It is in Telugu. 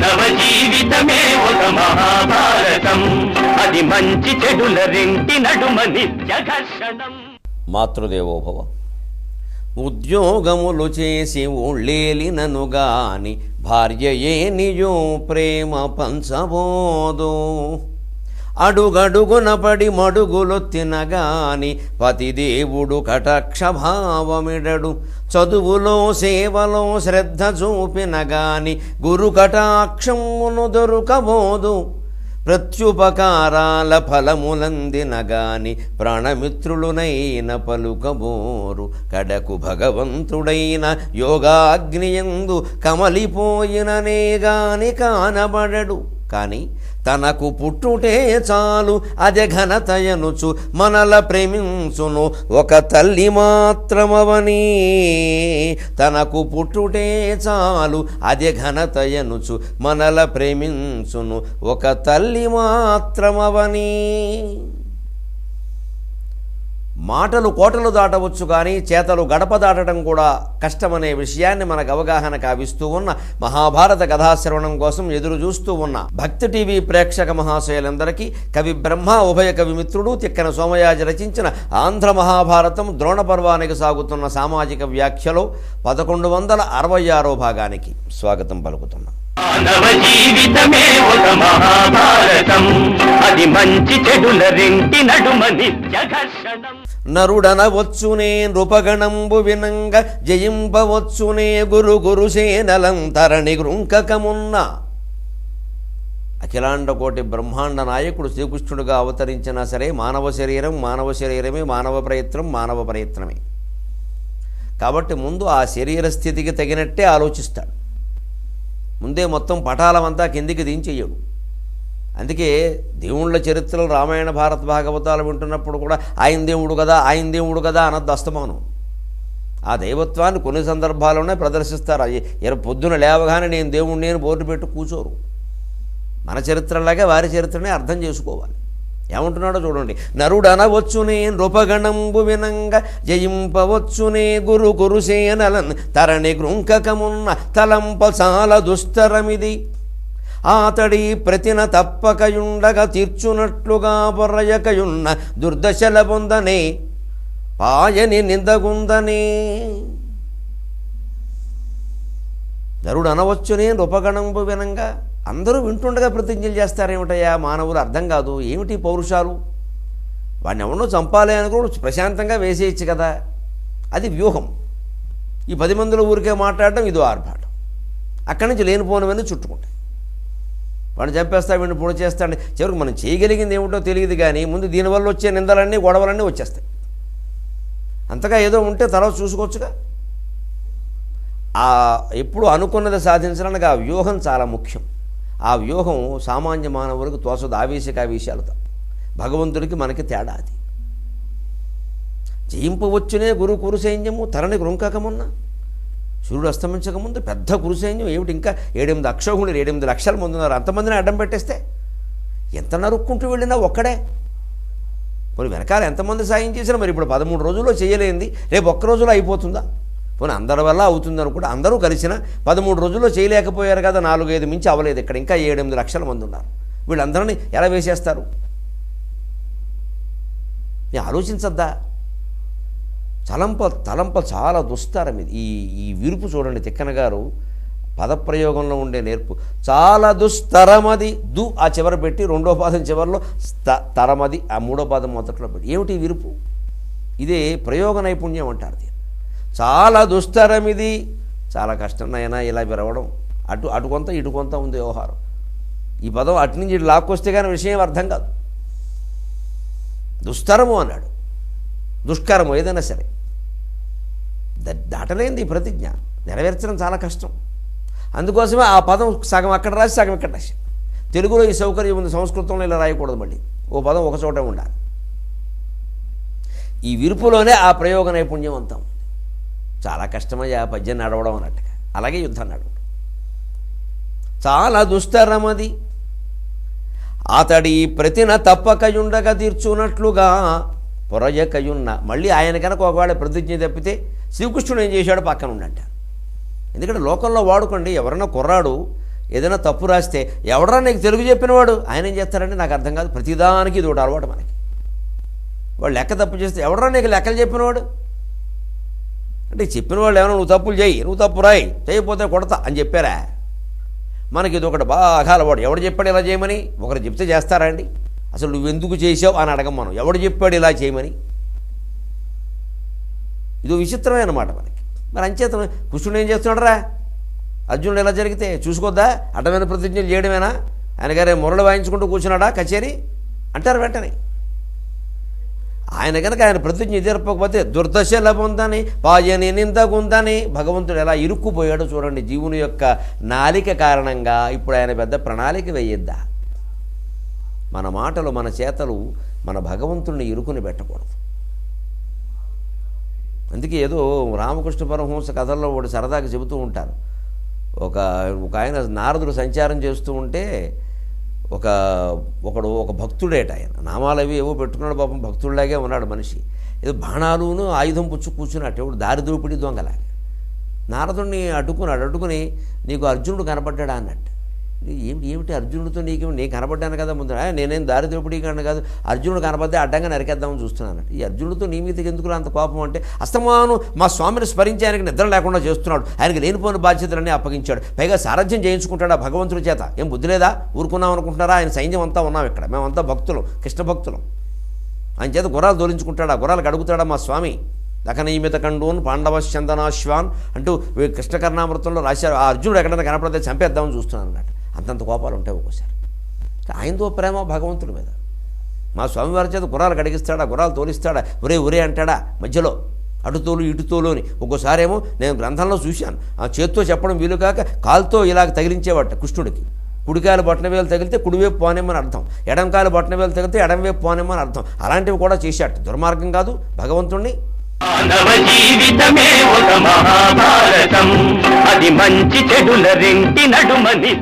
మానవ జీవితమే ఒక మహాభారతం, అది మంచి చెడుల రెంటి నడుమ నిత్య ఘర్షణం. మాతృదేవోభవ. ఉద్యోగములు చేసి ఊళ్ళేలినను గాని భార్యయే నిజో ప్రేమ పంచబోదు. అడుగడుగున పడి మడుగులొత్తినగాని పతిదేవుడు కటాక్షభావమిడడు. చదువులో సేవలో శ్రద్ధ చూపినగాని గురు కటాక్షమును దొరకబోదు. ప్రత్యుపకారాల ఫలములందినగాని ప్రాణమిత్రులునైన పలుకబోరు. కడకు భగవంతుడైన యోగాగ్నియందు కమలిపోయిననే గాని కానబడడు. కానీ తనకు పుట్టుటే చాలు అదే ఘనతయనుచు మనల ప్రేమించును ఒక తల్లి మాత్రమవని. తనకు పుట్టుటే చాలు అదే ఘనతయనుచు మనల ప్రేమించును ఒక తల్లి మాత్రమవని. మాటలు కోటలు దాటవచ్చు కానీ చేతలు గడప దాటడం కూడా కష్టమనే విషయాన్ని మనకు అవగాహన కావిస్తూ ఉన్న మహాభారత కథాశ్రవణం కోసం ఎదురు చూస్తూ ఉన్న భక్తి టీవీ ప్రేక్షక మహాశయులందరికీ కవి బ్రహ్మ ఉభయ కవి మిత్రుడు తిక్కన సోమయాజి రచించిన ఆంధ్ర మహాభారతం ద్రోణ పర్వానికి సాగుతున్న సామాజిక వ్యాఖ్యలో 1166వ భాగానికి స్వాగతం పలుకుతున్నాం. మానవ జీవితమే ఒక మహాభారతం, అది మంచి చెడుల రెంటి నడుమ నిత్య ఘర్షణం. నరుడనవచ్చునే నృపగణంబు వినంగ జయింపవచ్చునే గురు గురుసేనలంతరణి గృంకకమున్న. అఖిలాండకోటి బ్రహ్మాండ నాయకుడు శ్రీకృష్ణుడుగా అవతరించినా సరే మానవ శరీరమే మానవ ప్రయత్నమే. కాబట్టి ముందు ఆ శరీర స్థితికి తగినట్టే ఆలోచిస్తాడు. ముందే మొత్తం పటాలమంతా కిందికి దించేయడు. అందుకే దేవుళ్ళ చరిత్రలు రామాయణ భారత భాగవతాలు వింటున్నప్పుడు కూడా ఆయన దేవుడు కదా అన్నది అస్తమానం. ఆ దైవత్వాన్ని కొన్ని సందర్భాల్లోనే ప్రదర్శిస్తారు. పొద్దున లేవగానే నేను దేవుణ్ణి బోర్డు పెట్టి కూర్చోరు. మన చరిత్రలాగే వారి చరిత్రనే అర్థం చేసుకోవాలి. ఏమంటున్నాడో చూడండి. నరుడనవచ్చునే నృపగణంబు వినంగ జయింపవచ్చునే గురు గురుసేనలన్ తరణి గృంకకమున్న. తలంప చాలా దుస్తరమిది ఆతడి ప్రతిన తప్పకయుండగా తీర్చునట్లుగా పొర్రయకయున్న దుర్దశల పొందనే పాయని నిందగుందనే. నరుడు అనవచ్చునే నృపగణంబు వినంగా. అందరూ వింటుండగా ప్రతిజ్ఞలు చేస్తారేమిటయ్యా మానవులు? అర్థం కాదు. ఏమిటి పౌరుషాలు? వాడిని ఎవరినో చంపాలి అనుకోడు, ప్రశాంతంగా వేసేయచ్చు కదా. అది వ్యూహం. ఈ 10 మందిలో ఊరికే మాట్లాడడం ఇదో ఆర్భాటం. అక్కడి నుంచి లేనిపోనివన్నీ చుట్టుకుంటాయి. వాడిని చంపేస్తా, వీడిని పొడి చేస్తాడు. చివరికి మనం చేయగలిగింది ఏమిటో తెలియదు కానీ ముందు దీనివల్ల వచ్చే నిందలన్నీ గొడవలన్నీ వచ్చేస్తాయి. అంతగా ఏదో ఉంటే తర్వాత చూసుకోవచ్చుగా. ఎప్పుడు అనుకున్నది సాధించడానికి ఆ వ్యూహం చాలా ముఖ్యం. ఆ వ్యూహం సామాన్య మానవులకు తోచదు. ఆవేశకావేశాలతో భగవంతుడికి మనకి తేడా అది. జయింపవచ్చునే గురు కురుసైన్యము తరణి గృంకకమున్న. సూర్యుడు అస్తమించకముందు పెద్ద కురుసైన్యం ఏమిటి, ఇంకా 7-8 అక్షోహిణులు 7-8 లక్షల మంది ఉన్నారు. అంతమందిని అడ్డం పెట్టేస్తే ఎంత నరుక్కుంటూ వెళ్ళినా ఒక్కడే. పోనీ వెనకాల ఎంతమంది సాయం చేసినా మరి ఇప్పుడు 13 రోజుల్లో చేయలేంది రేపు ఒక్క రోజులో అయిపోతుందా? పోనీ అందరి వల్ల అవుతుంది అనుకుంటే అందరూ కలిసిన 13 రోజుల్లో చేయలేకపోయారు కదా. 4-5 మించి అవ్వలేదు. ఇక్కడ ఇంకా 7-8 లక్షల మంది ఉన్నారు. వీళ్ళందరినీ ఎలా వేసేస్తారు? నేను ఆలోచించద్దా? తలంప చాలా దుస్తరం ఇది. ఈ విరుపు చూడండి. తిక్కన గారు పదప్రయోగంలో ఉండే నేర్పు. చాలా దుస్తరమది. ఆ చివర పెట్టి 2వ పాదం చివరిలో తరమది ఆ 3వ పాదం మొదట్లో పెట్టి. ఏమిటి విరుపు? ఇదే ప్రయోగ నైపుణ్యం అంటారు. చాలా దుస్తరం ఇది. చాలా కష్టం అయినా ఇలా విరవడం. అటు కొంత ఇటు కొంత ఉంది వ్యవహారం. ఈ పదం అటు నుంచి ఇటు లాక్కొస్తే కానీ విషయం అర్థం కాదు. దుస్తరము అన్నాడు. దుష్కరము ఏదైనా సరే దాటలేంది. ఈ ప్రతిజ్ఞ నెరవేర్చడం చాలా కష్టం. అందుకోసమే ఆ పదం సగం అక్కడ రాసి సగం ఇక్కడ రాసి. తెలుగులో ఈ సౌకర్యం ఉంది, సంస్కృతంలో ఇలా రాయకూడదు. మళ్ళీ ఓ పదం ఒక చోట ఉండాలి. ఈ విరుపులోనే ఆ ప్రయోగ నైపుణ్యం అంతా ఉంది. చాలా కష్టమయ్యా పద్యం నడవడం అన్నట్టుగా. అలాగే యుద్ధం నడవడం చాలా దుస్తరమది. అతడి ప్రతిన తప్పకయుండగా తీర్చున్నట్లుగా పొరయకయున్న. మళ్ళీ ఆయన కనుక ఒకవేళ ప్రతిజ్ఞ తప్పితే శ్రీకృష్ణుడు ఏం చేశాడు పక్కన ఉండంట. ఎందుకంటే లోకంలో వాడుకోండి, ఎవరన్నా కుర్రాడు ఏదైనా తప్పు రాస్తే ఎవడరా నీకు తెలుగు చెప్పినవాడు ఆయన ఏం చేస్తారంటే నాకు అర్థం కాదు, ప్రతిదానికి ఇది ఒకటి అలవాటు మనకి. వాడు లెక్క తప్పు చేస్తే ఎవడరా నీకు లెక్కలు చెప్పినవాడు అంటే చెప్పిన వాళ్ళు ఏమైనా నువ్వు తప్పులు చేయి, నువ్వు తప్పు రాయి, చేయకపోతే కొడతా అని చెప్పారా? మనకి ఇది ఒకటి బాగా అలవాటు. ఎవడు చెప్పాడు ఇలా చేయమని? ఒకరు చెప్తే చేస్తారా అండి? అసలు నువ్వు ఎందుకు చేసావు అని అడగం మనం. ఎవడు చెప్పాడు ఇలా చేయమని? ఇది విచిత్రమే అన్నమాట మనకి. మరి అంచేత కృష్ణుడు ఏం చేస్తున్నాడు రా? అర్జునుడు ఎలా జరిగితే చూసుకోద్దా? అడ్డమైన ప్రతిజ్ఞలు చేయడమేనా? ఆయన గారే మురళి వాయించుకుంటూ కూర్చున్నాడా కచేరీ అంటారు వెంటనే. ఆయన కనుక ఆయన ప్రతిజ్ఞ తీర్పకపోతే దుర్దశల పొందని పాయని నిందకుందని భగవంతుడు ఎలా ఇరుక్కుపోయాడో చూడండి జీవుని యొక్క నాలిక కారణంగా. ఇప్పుడు ఆయన పెద్ద ప్రణాళిక వేయద్దా? మన మాటలు మన చేతలు మన భగవంతుడిని ఇరుకుని పెట్టకూడదు. అందుకే ఏదో రామకృష్ణ పరమహంస కథల్లో ఒకటి సరదాగా చెబుతూ ఉంటారు. ఒక ఆయన నారదుడు సంచారం చేస్తూ ఉంటే ఒక భక్తుడేట. ఆయన నామాలు అవి ఏవో పెట్టుకున్నాడు, పాపం భక్తుడిలాగే ఉన్నాడు మనిషి. ఏదో బాణాలును ఆయుధం పుచ్చు కూర్చున్నట్టు ఎవడు దారి దోపిడి దొంగలాగా. నారదుడిని అడ్డుకుని నీకు అర్జునుడు కనపడ్డాడా అన్నట్టు. ఏమిటి అర్జునుడితో నీకు నేను కనపడ్డాను కదా ముందు, నేనేం దారి దోపిడీ కాను కాదు, అర్జునుడు కనపడితే అడ్డంగా నరికేద్దామని చూస్తున్నాను. ఈ అర్జునుడితో నీ మీదకి ఎందుకు అంత కోపం అంటే అస్తమాను మా స్వామిని స్మరించి ఆయనకి నిద్ర లేకుండా చేస్తున్నాడు, ఆయనకి లేనిపోయిన బాధ్యతలన్నీ అప్పగించాడు, పైగా సారథ్యం చేయించుకుంటాడు ఆ భగవంతుడి చేత. ఏం బుద్ధి లేదా? ఊరుకున్నాం అనుకుంటున్నారా? ఆయన సైన్యం అంతా ఉన్నాం ఇక్కడ, మేమంతా భక్తులం, కృష్ణ భక్తులం. ఆయన చేత గుర్రాలు దోలించుకుంటాడా, గుర్రాలకు అడుగుతాడా మా స్వామి. దఖనీమిత కండూన్ పాండవశ్చందనాశ్వాన్ అంటూ కృష్ణకర్ణామృతంలో రాశారు. ఆ అర్జునుడు ఎక్కడైనా కనపడితే చంపేద్దామని చూస్తున్నాను అన్నట్టు. అంతంత కోపాలు ఉంటాయి ఒక్కోసారి. ఆయనతో ప్రేమ భగవంతుడి మీద. మా స్వామివారి చేత గుర్రాలు కడిగిస్తాడా, గుర్రాలు తోలిస్తాడా, ఒరే అంటాడా మధ్యలో, అటుతోలు ఇటుతోలు అని. ఒక్కోసారి ఏమో నేను గ్రంథంలో చూశాను, ఆ చేత్తో చెప్పడం వీలు కాక కాలుతో ఇలాగ తగిలించేవాట కృష్ణుడికి. కుడికాయలు బొట్టనవేలు తగిలితే కుడివైపు పోనేమని అర్థం, ఎడంకాయలు బొట్టనవేలు తగిలితే ఎడంవైపు పోనేమని అర్థం. అలాంటివి కూడా చేశాట. దుర్మార్గం కాదు భగవంతుణ్ణి. మానవ జీవితమే ఒక మహాభారతం, అది మంచి చెడుల రెంటి నడుమ నిత్య